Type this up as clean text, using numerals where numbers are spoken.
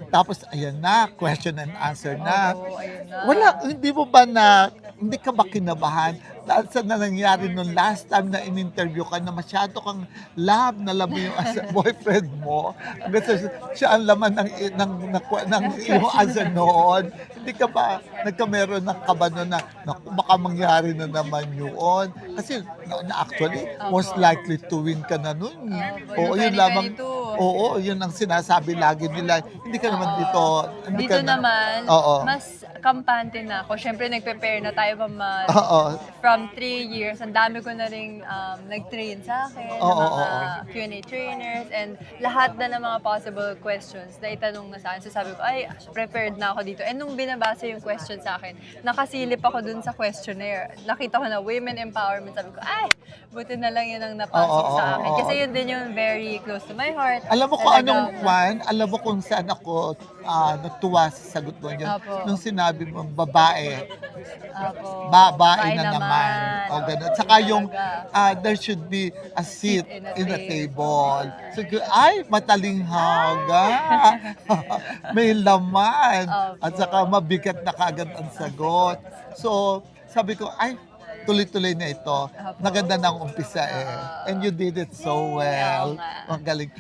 Tapos ayan na, question and answer na. Opo, ayun na. Hindi mo ba na hindi ka ba kinabahan dahil sa nangyari nung last time na in-interview ka na masyado kang love mo yung boyfriend mo, hanggang sa siya ang laman ng iyong answer noon. Hindi ka ba meron ng kaba nun na, naku baka mangyari na naman yun? Kasi actually, most Opo. likely to win ka na nun, eh. Opo, Oo, yung yun lamang 2022. yun ang sinasabi lagi nila, hindi ka naman dito Oo. hindi Dito ka na naman, oo, mas kampante na ako. Siyempre nagpe-pair na tayo oo, from 3 years. Ang dami ko na ring nag-train sa akin, ng oo, mga oo. Q&A trainers, and lahat na ng mga possible questions na itanong na sa akin. So sabi ko, ay, prepared na ako dito. And nung binabasa yung question sa akin, nakasilip ako dun sa questionnaire. Nakita ko na women empowerment. Sabi ko, ay, buti na lang yun ang Oo, napasok oo, sa oo, akin. oo. Kasi yun din yung very close to my heart. Alam mo kung anong Talagang, alam mo kung saan ako, natuwa sa sagot mo yun, Opo. nung sinabi mo babae, Opo. babae na naman, o gano'n. Saka yung, Talaga. there should be a seat Seat in in the a table. table. So, ay, matalinghaga, may laman, at Opo. saka mabigat na kaagad ang sagot. So, sabi ko, ay, tuloy-tuloy na ito. Opo. Maganda ng umpisa eh. And you did it so Oo well. nga. Ang galing.